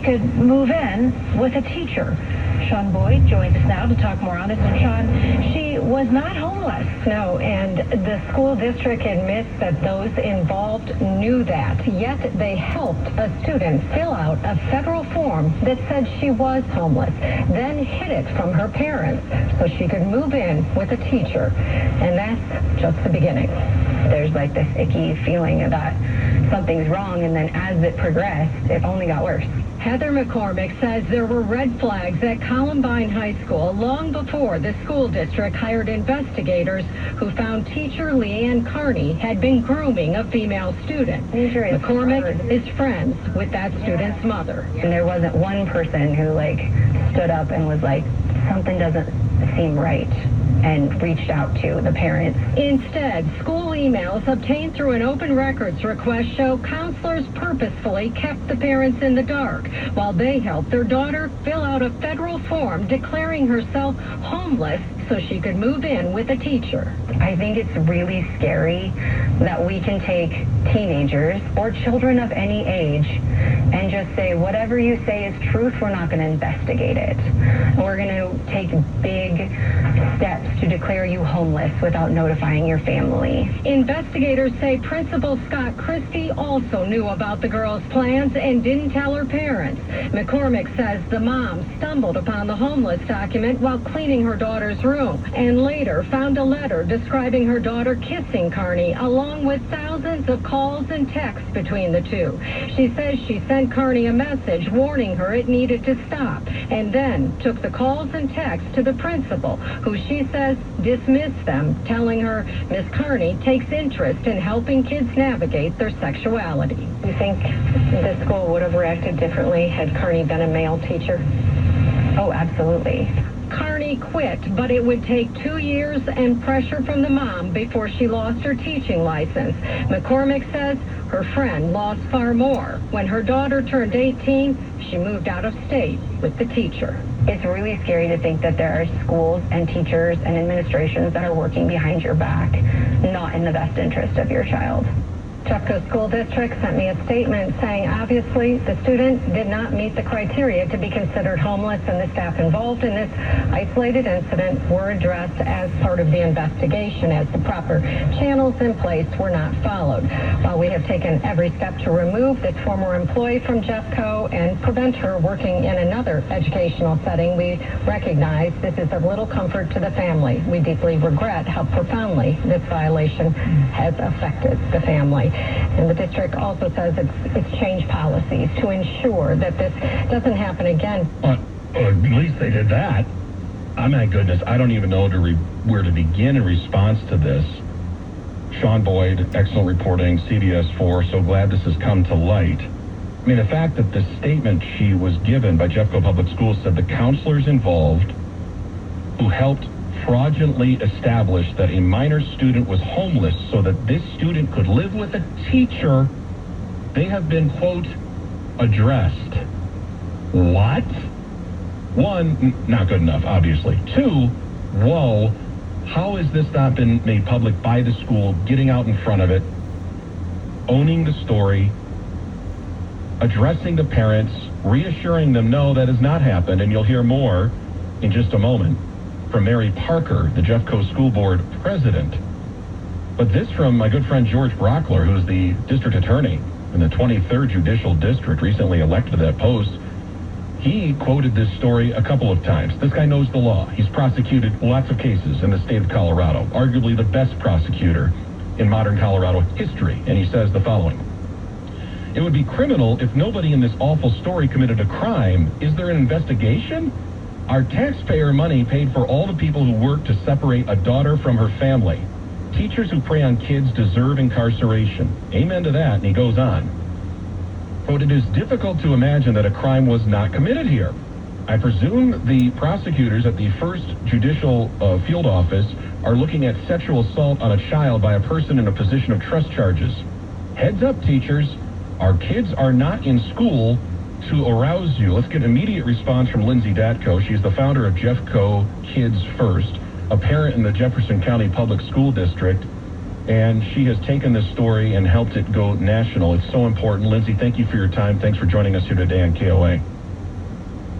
could move in with a teacher. Sean Boyd joins us now to talk more on this. And Sean, she was not homeless. No, and the school district admits that those involved knew that. Yet they helped a student fill out a federal form that said she was homeless, then hid it from her parents so she could move in with a teacher. And that's just the beginning. There's like this icky feeling that something's wrong, and then as it progressed, it only got worse. Heather McCormick says there were red flags at Columbine High School long before the school district hired investigators who found teacher Leanne Carney had been grooming a female student. McCormick is friends with that student's mother. And there wasn't one person who stood up and was like, something doesn't seem right, and reached out to the parents. Instead, school emails obtained through an open records request show counselors purposefully kept the parents in the dark while they helped their daughter fill out a federal form declaring herself homeless so she could move in with a teacher. I think it's really scary that we can take teenagers or children of any age and just say, whatever you say is truth, we're not going to investigate it. We're going to take big steps to declare you homeless without notifying your family. Investigators say Principal Scott Christie also knew about the girl's plans and didn't tell her parents. McCormick says the mom stumbled upon the homeless document while cleaning her daughter's room and later found a letter describing her daughter kissing Carney along with thousands of calls and texts between the two. She says she sent Carney a message warning her it needed to stop and then took the calls and texts to the principal, who she says dismissed them, telling her Miss Carney takes interest in helping kids navigate their sexuality. You think the school would have reacted differently had Carney been a male teacher? Oh, absolutely. Carney quit, but it would take 2 years and pressure from the mom before she lost her teaching license. McCormick says her friend lost far more. When her daughter turned 18, she moved out of state with the teacher. It's really scary to think that there are schools and teachers and administrations that are working behind your back, not in the best interest of your child. Jeffco School District sent me a statement saying obviously the student did not meet the criteria to be considered homeless, and the staff involved in this isolated incident were addressed as part of the investigation as the proper channels in place were not followed. While we have taken every step to remove this former employee from Jeffco and prevent her working in another educational setting, we recognize this is of little comfort to the family. We deeply regret how profoundly this violation has affected the family. And the district also says it's changed policies to ensure that this doesn't happen again. At least they did that. Oh, my goodness, I don't even know where to begin in response to this. Sean Boyd, excellent reporting, CBS 4, so glad this has come to light. I mean, the fact that the statement she was given by Jeffco Public Schools said the counselors involved who helped fraudulently established that a minor student was homeless so that this student could live with a teacher, they have been, quote, addressed. What? One, not good enough, obviously. Two, whoa, how has this not been made public by the school, getting out in front of it, owning the story, addressing the parents, reassuring them, no, that has not happened, and you'll hear more in just a moment from Mary Parker, the Jeffco School Board president. But this from my good friend George Brockler, who's the district attorney in the 23rd Judicial District, recently elected to that post. He quoted this story a couple of times. This guy knows the law. He's prosecuted lots of cases in the state of Colorado, arguably the best prosecutor in modern Colorado history. And he says the following: it would be criminal if nobody in this awful story committed a crime. Is there an investigation? Our taxpayer money paid for all the people who work to separate a daughter from her family. Teachers who prey on kids deserve incarceration. Amen to that. And he goes on. Quote, it is difficult to imagine that a crime was not committed here. I presume the prosecutors at the first judicial field office are looking at sexual assault on a child by a person in a position of trust charges. Heads up, teachers. Our kids are not in school to arouse you. Let's get an immediate response from Lindsay Datko. She's the founder of Jeffco Kids First, a parent in the Jefferson County Public School District. and she has taken this story and helped it go national. It's so important. Lindsay, thank you for your time. Thanks for joining us here today on KOA.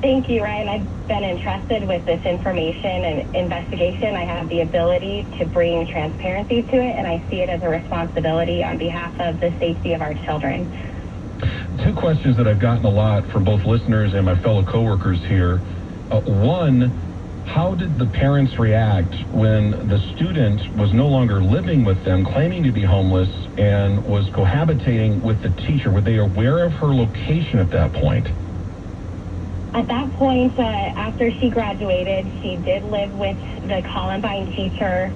Thank you, Ryan. I've been entrusted with this information and investigation. I have the ability to bring transparency to it, and I see it as a responsibility on behalf of the safety of our children. Two questions that I've gotten a lot from both listeners and my fellow coworkers here. One, how did the parents react when the student was no longer living with them, claiming to be homeless, and was cohabitating with the teacher? Were they aware of her location at that point? At that point, after she graduated, she did live with the Columbine teacher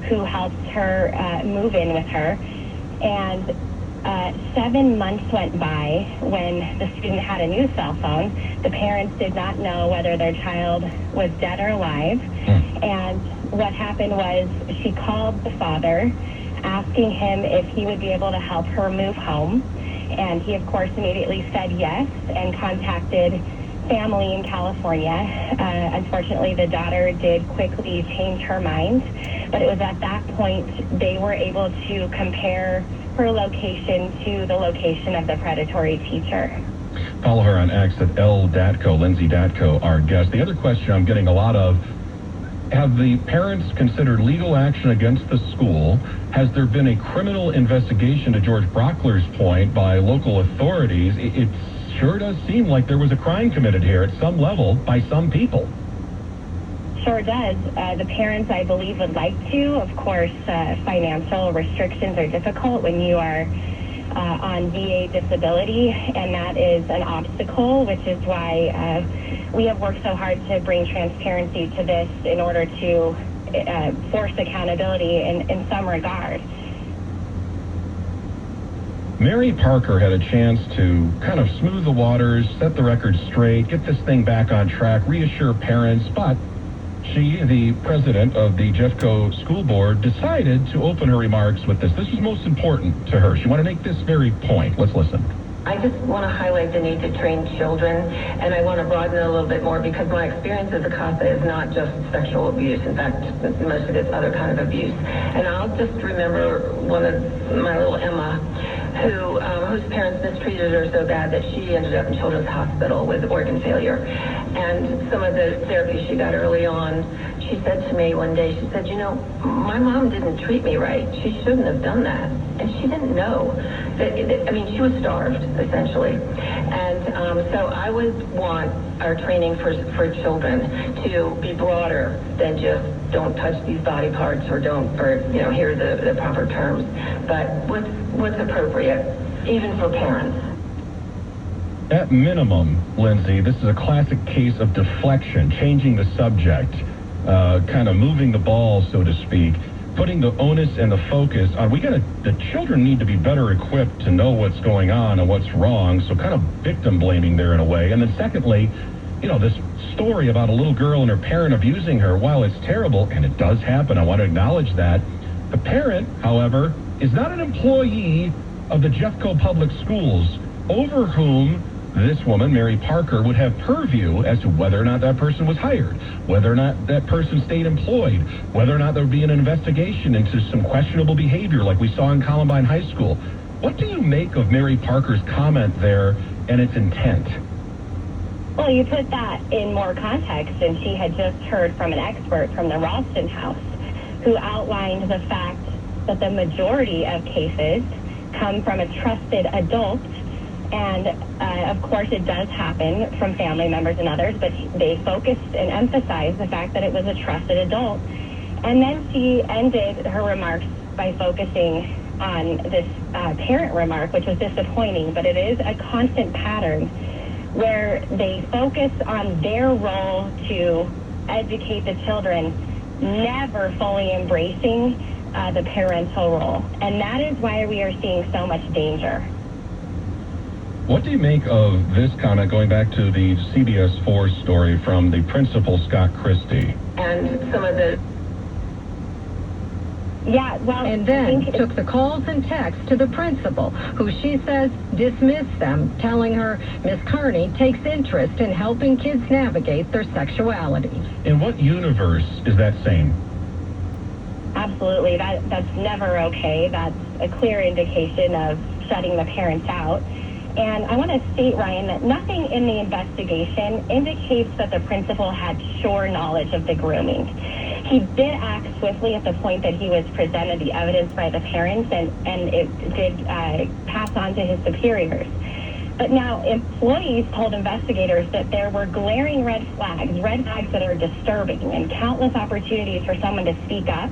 who helped her move in with her. And 7 months went by when the student had a new cell phone. The parents did not know whether their child was dead or alive. And what happened was she called the father, asking him if he would be able to help her move home. And he, of course, immediately said yes and contacted family in California. Unfortunately, the daughter did quickly change her mind, but it was at that point they were able to compare her location to the location of the predatory teacher. Follow her on X at L. Datko, Lindsay Datko, our guest. The other question I'm getting a lot of, have the parents considered legal action against the school? Has there been a criminal investigation, to George Brockler's point, by local authorities? It sure does seem like there was a crime committed here at some level by some people. Sure does. The parents, I believe, would like to. Of course, financial restrictions are difficult when you are on VA disability, and that is an obstacle, which is why we have worked so hard to bring transparency to this in order to force accountability in some regard. Mary Parker had a chance to kind of smooth the waters, set the record straight, get this thing back on track, reassure parents, but she, the president of the Jeffco School Board, decided to open her remarks with this. This was most important to her. She wanted to make this very point. Let's listen. I just want to highlight the need to train children, and I want to broaden it a little bit more because my experience as a CASA is not just sexual abuse. In fact, most of it's other kind of abuse. And I'll just remember one of my little Emma, whose parents mistreated her so bad that she ended up in Children's Hospital with organ failure. And some of the therapy she got early on, she said to me one day, she said, you know, my mom didn't treat me right. She shouldn't have done that. And she didn't know. I mean, she was starved, essentially. And so I would want our training for children to be broader than just don't touch these body parts or here are the proper terms. But what's appropriate, even for parents. At minimum, Lindsay, this is a classic case of deflection, changing the subject, kind of moving the ball, so to speak, putting the onus and the focus on, the children need to be better equipped to know what's going on and what's wrong, so kind of victim blaming there in a way. And then secondly, this story about a little girl and her parent abusing her, while it's terrible, and it does happen, I want to acknowledge that, the parent, however, is not an employee of the Jeffco Public Schools, over whom this woman, Mary Parker, would have purview as to whether or not that person was hired, whether or not that person stayed employed, whether or not there would be an investigation into some questionable behavior like we saw in Columbine High School. What do you make of Mary Parker's comment there and its intent? Well, you put that in more context, and she had just heard from an expert from the Ralston House who outlined the fact that the majority of cases come from a trusted adult. And, of course, it does happen from family members and others, but they focused and emphasized the fact that it was a trusted adult. And then she ended her remarks by focusing on this parent remark, which was disappointing, but it is a constant pattern where they focus on their role to educate the children, never fully embracing the parental role. And that is why we are seeing so much danger. What do you make of this comment, going back to the CBS 4 story from the principal, Scott Christie? And some of the... Yeah, well... And then took the calls and texts to the principal, who she says dismissed them, telling her Miss Kearney takes interest in helping kids navigate their sexuality. In what universe is that sane? Absolutely. That's never okay. That's a clear indication of shutting the parents out. And I want to state, Ryan, that nothing in the investigation indicates that the principal had sure knowledge of the grooming. He did act swiftly at the point that he was presented the evidence by the parents, and it did pass on to his superiors. But now employees told investigators that there were glaring red flags that are disturbing, and countless opportunities for someone to speak up.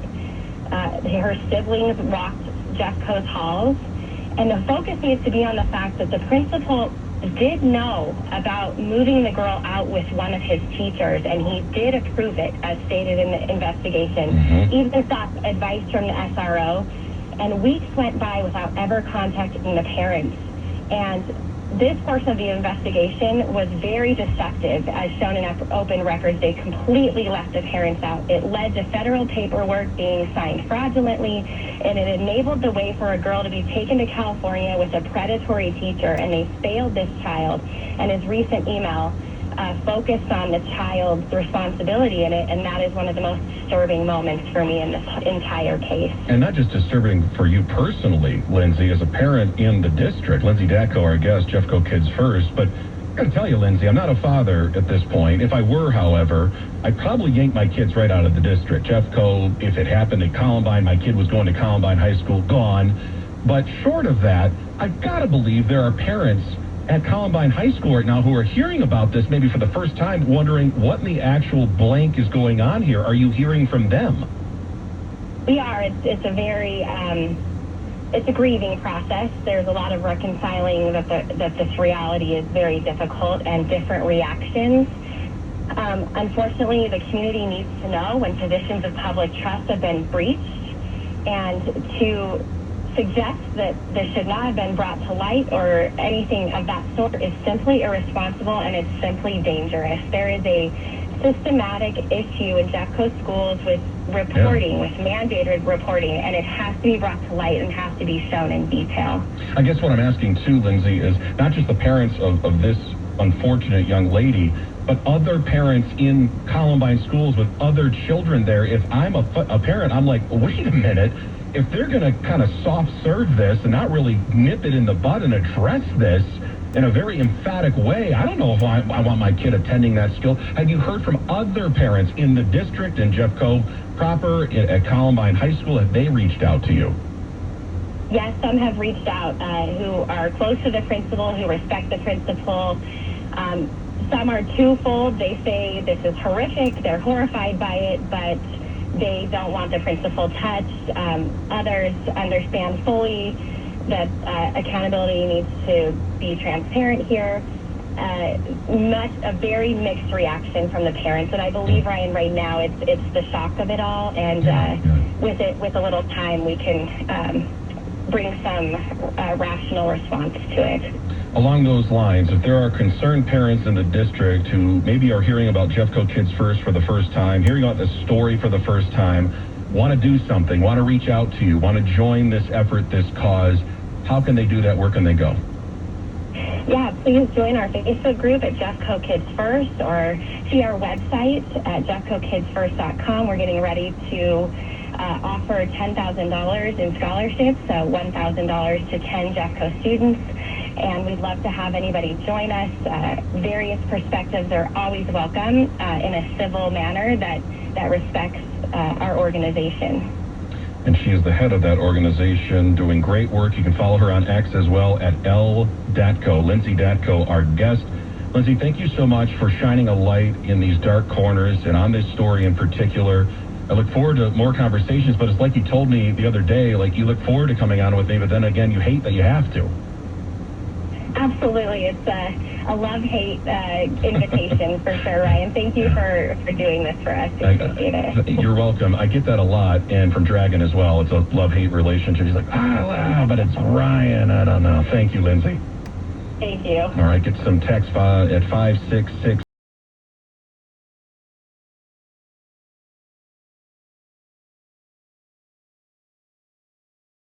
Her siblings walked Jeffco's halls, and the focus needs to be on the fact that the principal did know about moving the girl out with one of his teachers, and he did approve it, as stated in the investigation. Even sought advice from the SRO, and weeks went by without ever contacting the parents. And this portion of the investigation was very deceptive, as shown in open records. They completely left the parents out. It led to federal paperwork being signed fraudulently, and it enabled the way for a girl to be taken to California with a predatory teacher, and they failed this child. And his recent email focused on the child's responsibility in it, and that is one of the most disturbing moments for me in this entire case. And not just disturbing for you personally, Lindsay, as a parent in the district. Lindsay Datko, our guest, Jeffco Kids First. But I got to tell you, Lindsay, I'm not a father at this point. If I were, however, I'd probably yank my kids right out of the district. Jeffco, if it happened at Columbine, my kid was going to Columbine High School, gone. But short of that, I've got to believe there are parents at Columbine High School right now who are hearing about this maybe for the first time, wondering what in the actual blank is going on here. Are you hearing from them? We are. It's a very, it's a grieving process. There's a lot of reconciling that this reality is very difficult, and different reactions. Unfortunately, the community needs to know when positions of public trust have been breached, and to suggest that this should not have been brought to light or anything of that sort is simply irresponsible, and it's simply dangerous. There is a systematic issue in Jeffco schools with reporting, with mandated reporting, and it has to be brought to light and has to be shown in detail. I guess what I'm asking too, Lindsay, is not just the parents of this unfortunate young lady, but other parents in Columbine schools with other children there. If I'm a parent, I'm like, wait a minute. If they're going to kind of soft serve this and not really nip it in the bud and address this in a very emphatic way, I don't know if I want my kid attending that school. Have you heard from other parents in the district, in Jeffco proper, at Columbine High School? Have they reached out to you? Yes, some have reached out who are close to the principal, who respect the principal. Some are twofold. They say this is horrific. They're horrified by it, but they don't want the principal touched. Others understand fully that accountability needs to be transparent here. A very mixed reaction from the parents, and I believe, Ryan, right now it's the shock of it all, and with a little time we can bring some rational response to it. Along those lines, if there are concerned parents in the district who maybe are hearing about Jeffco Kids First for the first time, hearing about this story for the first time, want to do something, want to reach out to you, want to join this effort, this cause, how can they do that? Where can they go? Yeah, please join our Facebook group at Jeffco Kids First, or see our website at jeffcokidsfirst.com. We're getting ready to offer $10,000 in scholarships, so $1,000 to 10 Jeffco students. And we'd love to have anybody join us. Various perspectives are always welcome in a civil manner that respects our organization. And she is the head of that organization, doing great work. You can follow her on X as well at L. Datko. Lindsay Datko, our guest. Lindsay, thank you so much for shining a light in these dark corners and on this story in particular. I look forward to more conversations, but it's like you told me the other day, like you look forward to coming on with me, but then again, you hate that you have to. Absolutely. It's a love-hate invitation for sure, Ryan. Thank you for doing this for us. We appreciate it. You're welcome. I get that a lot, and from Dragon as well. It's a love-hate relationship. He's like, but it's Ryan. I don't know. Thank you, Lindsay. Thank you. All right, get some text at 566.